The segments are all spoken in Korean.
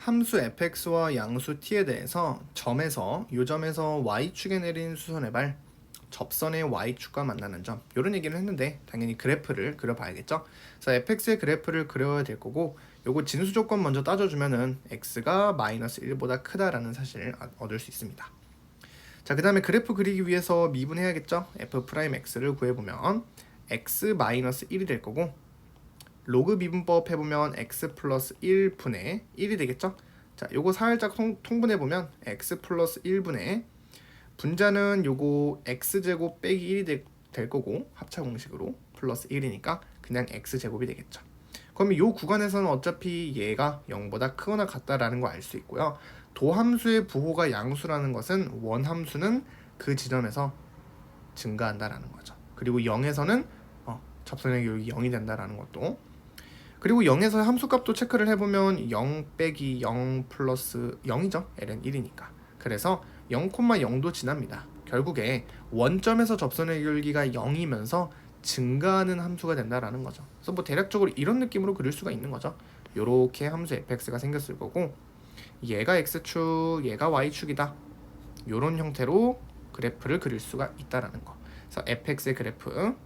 함수 fx와 양수 t에 대해서 점에서 요 점에서 y축에 내린 수선의 발 접선의 y축과 만나는 점 이런 얘기를 했는데 당연히 그래프를 그려봐야겠죠. 그래서 fx의 그래프를 그려야 될 거고 요거 진수 조건 먼저 따져주면은 x가 마이너스 1보다 크다라는 사실을 얻을 수 있습니다. 자, 그 다음에 그래프 그리기 위해서 미분해야겠죠. f'x를 구해보면 x 마이너스 1이 될 거고 로그 미분법 해보면 x 플러스 1분의 1이 되겠죠. 자, 요거 살짝 통분해보면 x 플러스 1분의 분자는 요거 x제곱 빼기 1이 될 거고 합차 공식으로 플러스 1이니까 그냥 x제곱이 되겠죠. 그러면 요 구간에서는 어차피 얘가 0보다 크거나 같다라는 거 알 수 있고요. 도함수의 부호가 양수라는 것은 원함수는 그 지점에서 증가한다라는 거죠. 그리고 0에서는 접선의 기울기 0이 된다라는 것도, 그리고 0에서 함수값도 체크를 해보면 0 빼기 0 플러스 0이죠. ln 1이니까. 그래서 0,0도 지납니다. 결국에 원점에서 접선의 기울기가 0이면서 증가하는 함수가 된다라는 거죠. 그래서 뭐 대략적으로 이런 느낌으로 그릴 수가 있는 거죠. 요렇게 함수 fx가 생겼을 거고 얘가 x축, 얘가 y축이다. 요런 형태로 그래프를 그릴 수가 있다라는 거. 그래서 fx의 그래프.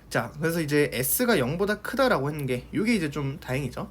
자, 그래서 이제 s가 0보다 크다라고 했는 게 이게 이제 좀 다행이죠.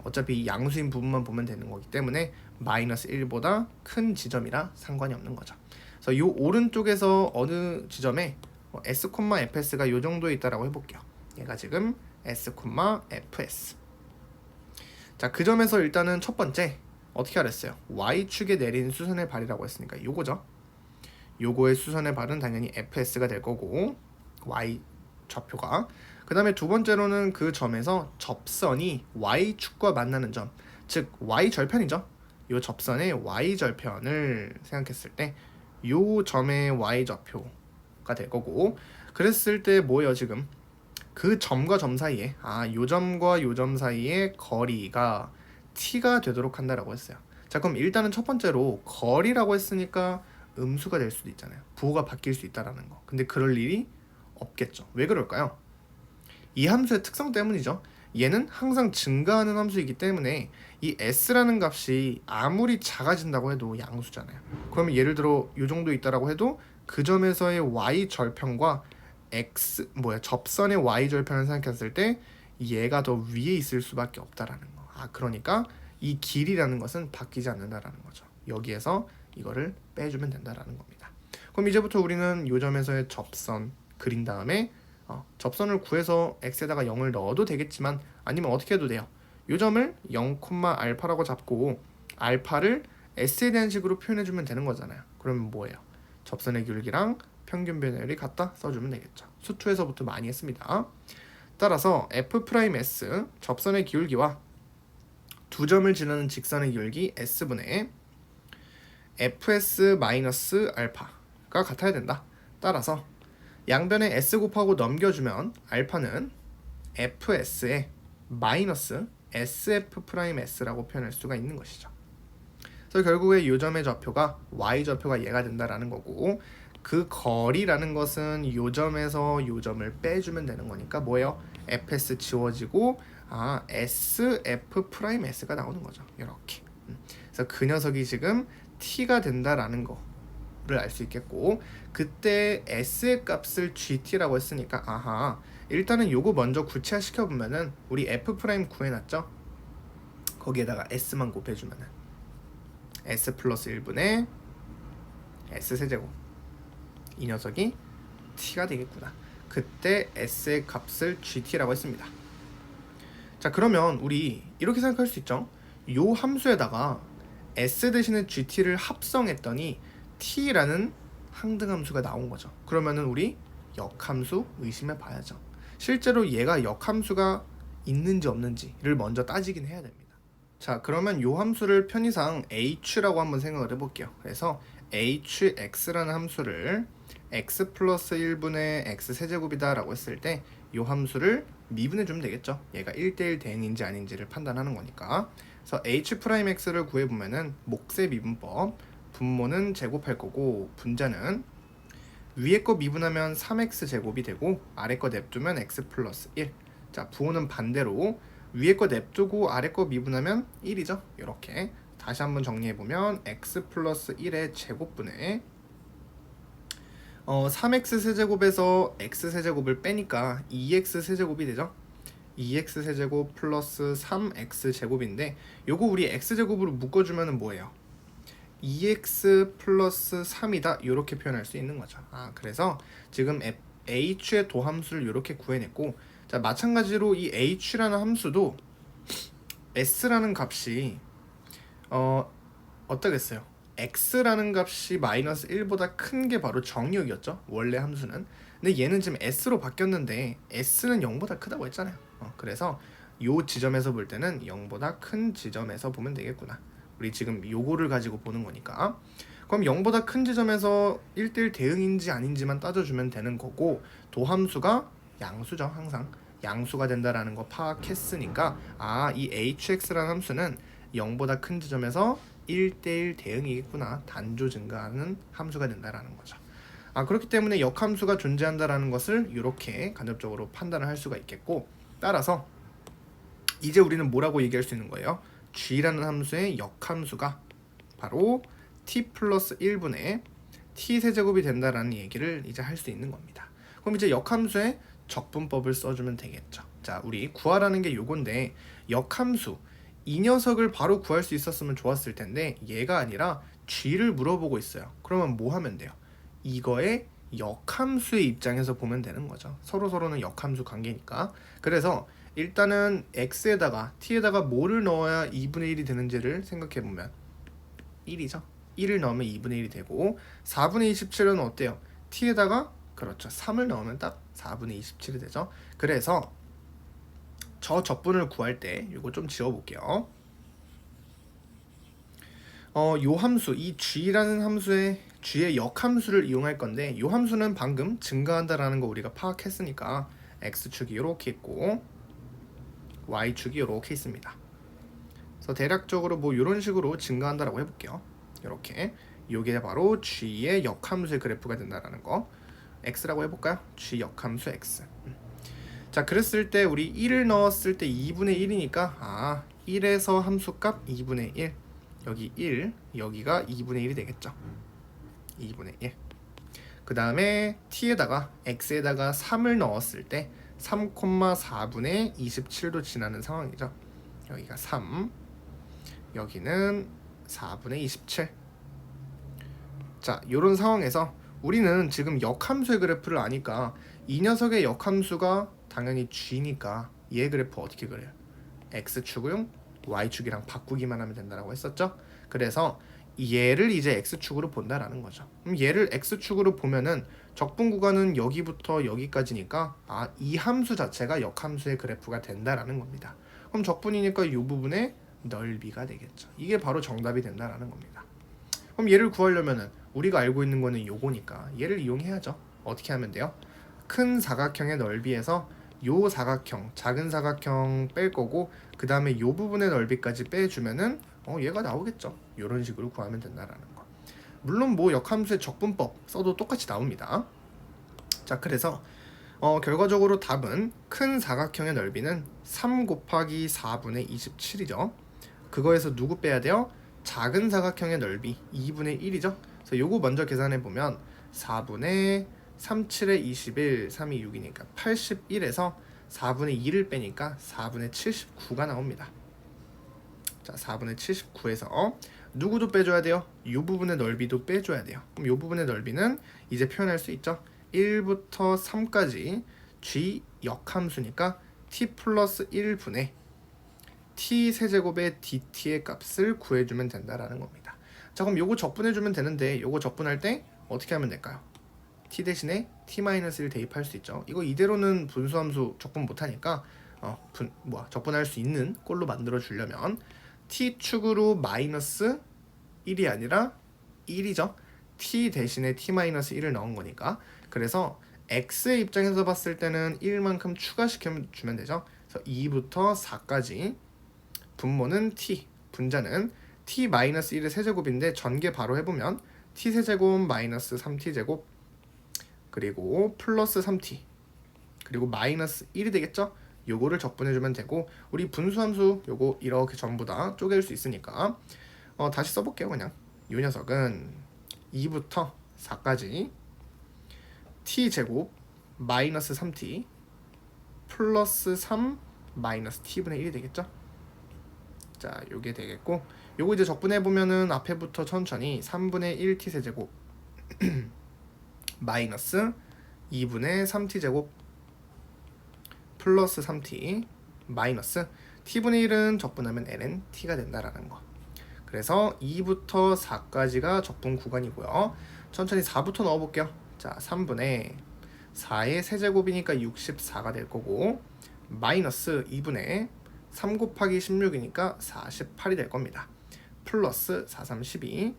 어차피 양수인 부분만 보면 되는 거기 때문에 마이너스 1보다 큰 지점이라 상관이 없는 거죠. 그래서 이 오른쪽에서 어느 지점에 s, fs가 요 정도에 있다라고 해볼게요. 얘가 지금 s, fs. 자, 그 점에서 일단은 첫 번째 어떻게 하랬어요? y축에 내린 수선의 발이라고 했으니까 요거죠. 요거의 수선의 발은 당연히 fs가 될 거고 y 좌표가. 그 다음에 두 번째로는 그 점에서 접선이 y축과 만나는 점, 즉 y절편이죠. 요 접선의 y절편을 생각했을 때 요 점의 y좌표가 될 거고, 그랬을 때 뭐예요? 지금 그 점과 점 사이에 요 점과 요 점 사이의 거리가 t가 되도록 한다라고 했어요. 자, 그럼 일단은 첫 번째로 거리라고 했으니까 음수가 될 수도 있잖아요. 부호가 바뀔 수 있다라는 거. 근데 그럴 일이 없겠죠. 왜 그럴까요? 이 함수의 특성 때문이죠. 얘는 항상 증가하는 함수이기 때문에 이 s라는 값이 아무리 작아진다고 해도 양수잖아요. 그러면 예를 들어 이 정도 있다라고 해도 그 점에서의 y 절편과 접선의 y 절편을 생각했을 때 얘가 더 위에 있을 수밖에 없다라는 거. 그러니까 이 길이라는 것은 바뀌지 않는다라는 거죠. 여기에서 이거를 빼주면 된다라는 겁니다. 그럼 이제부터 우리는 이 점에서의 접선 그린 다음에 접선을 구해서 x에다가 0을 넣어도 되겠지만 아니면 어떻게 해도 돼요. 이 점을 0, 알파라고 잡고 알파를 s에 대한 식으로 표현해주면 되는 거잖아요. 그러면 뭐예요? 접선의 기울기랑 평균 변율이 같다 써주면 되겠죠. 수투에서부터 많이 했습니다. 따라서 f's 접선의 기울기와 두 점을 지나는 직선의 기울기 s분의 fs-알파가 같아야 된다. 따라서 양변에 s 곱하고 넘겨주면 알파는 fs의 마이너스 sf's라고 표현할 수가 있는 것이죠. 그래서 결국에 이 점의 좌표가 y좌표가 얘가 된다라는 거고, 그 거리라는 것은 이 점에서 이 점을 빼주면 되는 거니까 뭐예요? fs 지워지고 sf's가 나오는 거죠. 이렇게. 그래서 그 녀석이 지금 t가 된다라는 거 를 알 수 있겠고, 그때 s의 값을 gt라고 했으니까 일단은 요거 먼저 구체화시켜 보면은 우리 f' 구해놨죠? 거기에다가 s만 곱해주면은 s 플러스 1분의 s 세제곱, 이 녀석이 t가 되겠구나. 그때 s의 값을 gt라고 했습니다. 자, 그러면 우리 이렇게 생각할 수 있죠? 요 함수에다가 s 대신에 gt를 합성했더니 t라는 항등함수가 나온 거죠. 그러면은 우리 역함수 의심해 봐야죠. 실제로 얘가 역함수가 있는지 없는지를 먼저 따지긴 해야 됩니다. 자, 그러면 요 함수를 편의상 h라고 한번 생각을 해볼게요. 그래서 hx라는 함수를 x 플러스 1분의 x 세제곱이다 라고 했을 때 요 함수를 미분해주면 되겠죠. 얘가 1대1 대응인지 아닌지를 판단하는 거니까. 그래서 h'x를 구해보면은 몫의 미분법, 분모는 제곱할 거고 분자는 위에 거 미분하면 3x 제곱이 되고 아래 거 냅두면 x 플러스 1. 자, 부호는 반대로 위에 거 냅두고 아래 거 미분하면 1이죠. 이렇게 다시 한번 정리해보면 x 플러스 1의 제곱분의 3x 세제곱에서 x 세제곱을 빼니까 2x 세제곱이 되죠. 2x 세제곱 플러스 3x 제곱인데 요거 우리 x 제곱으로 묶어주면 뭐예요? 2x 플러스 3이다 이렇게 표현할 수 있는 거죠. 그래서 지금 h의 도함수를 이렇게 구해냈고, 자 마찬가지로 이 h라는 함수도 s라는 값이 어떠겠어요? x라는 값이 마이너스 1보다 큰 게 바로 정의역이었죠. 원래 함수는. 근데 얘는 지금 s로 바뀌었는데 s는 0보다 크다고 했잖아요. 그래서 요 지점에서 볼 때는 0보다 큰 지점에서 보면 되겠구나. 우리 지금 요거를 가지고 보는 거니까. 그럼 0보다 큰 지점에서 1대1 대응인지 아닌지만 따져주면 되는 거고, 도함수가 양수죠. 항상 양수가 된다라는 거 파악했으니까 이 hx라는 함수는 0보다 큰 지점에서 1대1 대응이겠구나. 단조 증가하는 함수가 된다라는 거죠. 그렇기 때문에 역함수가 존재한다라는 것을 이렇게 간접적으로 판단을 할 수가 있겠고, 따라서 이제 우리는 뭐라고 얘기할 수 있는 거예요? g라는 함수의 역함수가 바로 t 플러스 1분의 t 세제곱이 된다라는 얘기를 이제 할 수 있는 겁니다. 그럼 이제 역함수의 적분법을 써주면 되겠죠. 자, 우리 구하라는 게 요건데, 역함수 이 녀석을 바로 구할 수 있었으면 좋았을 텐데 얘가 아니라 g를 물어보고 있어요. 그러면 뭐 하면 돼요? 이거의 역함수의 입장에서 보면 되는 거죠. 서로는 역함수 관계니까. 그래서 일단은 x에다가 t에다가 뭐를 넣어야 2분의 1이 되는지를 생각해보면 1이죠. 1을 넣으면 2분의 1이 되고, 4분의 27은 어때요? t에다가 그렇죠. 3을 넣으면 딱 4분의 27이 되죠. 그래서 저 적분을 구할 때 이거 좀 지워볼게요. 요 함수, 이 g라는 함수의 g의 역함수를 이용할 건데, 요 함수는 방금 증가한다라는 거 우리가 파악했으니까 x축이 이렇게 있고 y축이 이렇게 있습니다. 그래서 대략적으로 뭐 이런 식으로 증가한다라고 해볼게요. 이렇게 요게 바로 g의 역함수의 그래프가 된다라는 거. x라고 해볼까요? g 역함수 x. 자, 그랬을 때 우리 1을 넣었을 때 2분의 1이니까 1에서 함수값 2분의 1, 여기 1, 여기가 2분의 1이 되겠죠. 2분의 1. 그 다음에 t에다가 x에다가 3을 넣었을 때 3,4분의 27도 지나는 상황이죠. 여기가 3, 여기는 4분의 27. 자, 요런 상황에서 우리는 지금 역함수의 그래프를 아니까 이 녀석의 역함수가 당연히 g니까 얘 그래프 어떻게 그려요? x축을 y축이랑 바꾸기만 하면 된다라고 했었죠. 그래서 얘를 이제 x축으로 본다라는 거죠. 그럼 얘를 x축으로 보면은 적분 구간은 여기부터 여기까지니까 이 함수 자체가 역함수의 그래프가 된다라는 겁니다. 그럼 적분이니까 이 부분의 넓이가 되겠죠. 이게 바로 정답이 된다라는 겁니다. 그럼 얘를 구하려면은 우리가 알고 있는 거는 요거니까 얘를 이용해야죠. 어떻게 하면 돼요? 큰 사각형의 넓이에서 요 사각형, 작은 사각형 뺄 거고, 그 다음에 요 부분의 넓이까지 빼주면은 얘가 나오겠죠. 요런 식으로 구하면 된다라는 거. 물론 뭐 역함수의 적분법 써도 똑같이 나옵니다. 자, 그래서 결과적으로 답은 큰 사각형의 넓이는 3 곱하기 4분의 27이죠. 그거에서 누구 빼야 돼요? 작은 사각형의 넓이 2분의 1이죠. 그래서 요거 먼저 계산해 보면 4분의 37에 21, 3이 6이니까 81에서 4분의 2를 빼니까 4분의 79가 나옵니다. 자, 4분의 79에서 누구도 빼줘야 돼요? 이 부분의 넓이도 빼줘야 돼요. 그럼 이 부분의 넓이는 이제 표현할 수 있죠. 1부터 3까지 g 역함수니까 t 플러스 1분의 t 세제곱의 dt의 값을 구해주면 된다라는 겁니다. 자, 그럼 요거 적분해주면 되는데 요거 적분할 때 어떻게 하면 될까요? t 대신에 t-1 대입할 수 있죠. 이거 이대로는 분수함수 적분 못하니까 적분할 수 있는 꼴로 만들어 주려면 t축으로 마이너스 1이 아니라 1이죠. t 대신에 t-1을 넣은 거니까. 그래서 x의 입장에서 봤을 때는 1만큼 추가시켜주면 되죠. 그래서 2부터 4까지 분모는 t, 분자는 t-1의 세제곱인데 전개 바로 해보면 t 세제곱 마이너스 3t 제곱 그리고 플러스 3t 그리고 마이너스 1이 되겠죠. 요거를 적분해주면 되고 우리 분수함수 요거 이렇게 전부 다 쪼갤 수 있으니까 다시 써볼게요. 그냥 이 녀석은 2부터 4까지 t제곱 마이너스 3t 플러스 3 마이너스 t분의 1이 되겠죠? 자, 요게 되겠고 요거 이제 적분해보면은 앞에부터 천천히 3분의 1t 세제곱 마이너스 2분의 3t 제곱 플러스 3t 마이너스 t분의 1은 적분하면 ln t가 된다라는 거. 그래서 2부터 4까지가 적분 구간이고요. 천천히 4부터 넣어볼게요. 자, 3분의 4의 세제곱이니까 64가 될 거고 마이너스 2분의 3 곱하기 16이니까 48이 될 겁니다. 플러스 4, 3, 12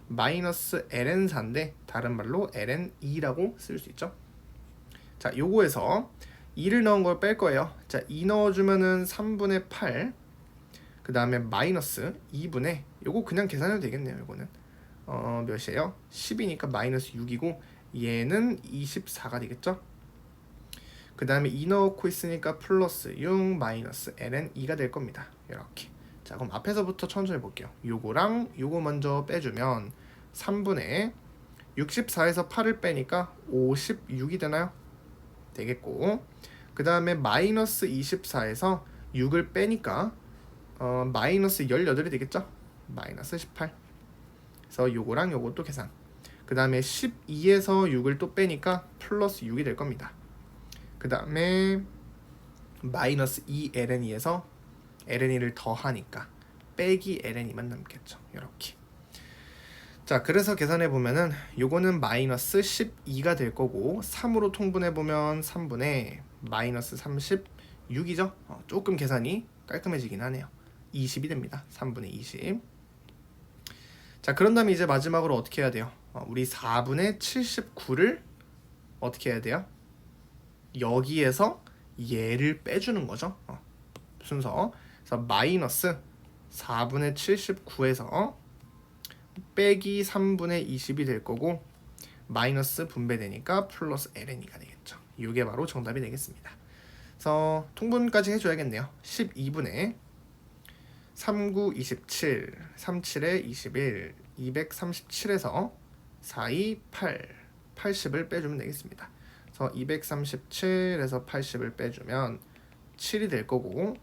마이너스 ln4인데 다른 말로 ln2라고 쓸 수 있죠. 자, 요거에서 2를 넣은 걸 뺄 거예요. 자, 2 넣어주면은 3분의 8 그 다음에 마이너스 2분의 요거 그냥 계산해도 되겠네요. 요거는 몇이에요? 10이니까 마이너스 6이고 얘는 24가 되겠죠. 그 다음에 2 넣고 있으니까 플러스 6 마이너스 ln2가 될 겁니다. 이렇게. 자, 그럼 앞에서부터 천천히 볼게요. 요거랑 요거 먼저 빼주면 3분의 64에서 8을 빼니까 56이 되나요? 되겠고 그 다음에 마이너스 24에서 6을 빼니까 마이너스 18이 되겠죠? 마이너스 18. 그래서 요거랑 요것도 계산. 그 다음에 12에서 6을 또 빼니까 플러스 6이 될 겁니다. 그 다음에 마이너스 2ln2에서 ln2를 더하니까 빼기 ln2만 남겠죠. 이렇게. 자, 그래서 계산해 보면은 요거는 마이너스 12가 될 거고 3으로 통분해 보면 3분의 마이너스 36이죠. 조금 계산이 깔끔해지긴 하네요. 20이 됩니다. 3분의 20. 자, 그런 다음에 이제 마지막으로 어떻게 해야 돼요? 우리 4분의 79를 어떻게 해야 돼요? 여기에서 얘를 빼주는 거죠. 순서. 그래서 마이너스 4분의 79에서 빼기 3분의 20이 될 거고 마이너스 분배되니까 플러스 ln이가 되겠죠. 이게 바로 정답이 되겠습니다. 그래서 통분까지 해줘야겠네요. 12분의 39, 27, 37에 21, 237에서 4, 2, 8, 80을 빼주면 되겠습니다. 그래서 237에서 80을 빼주면 7이 될 거고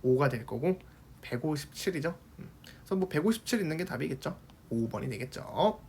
5가 될 거고 157이죠. 그래서 뭐 157 있는 게 답이겠죠. 5번이 되겠죠.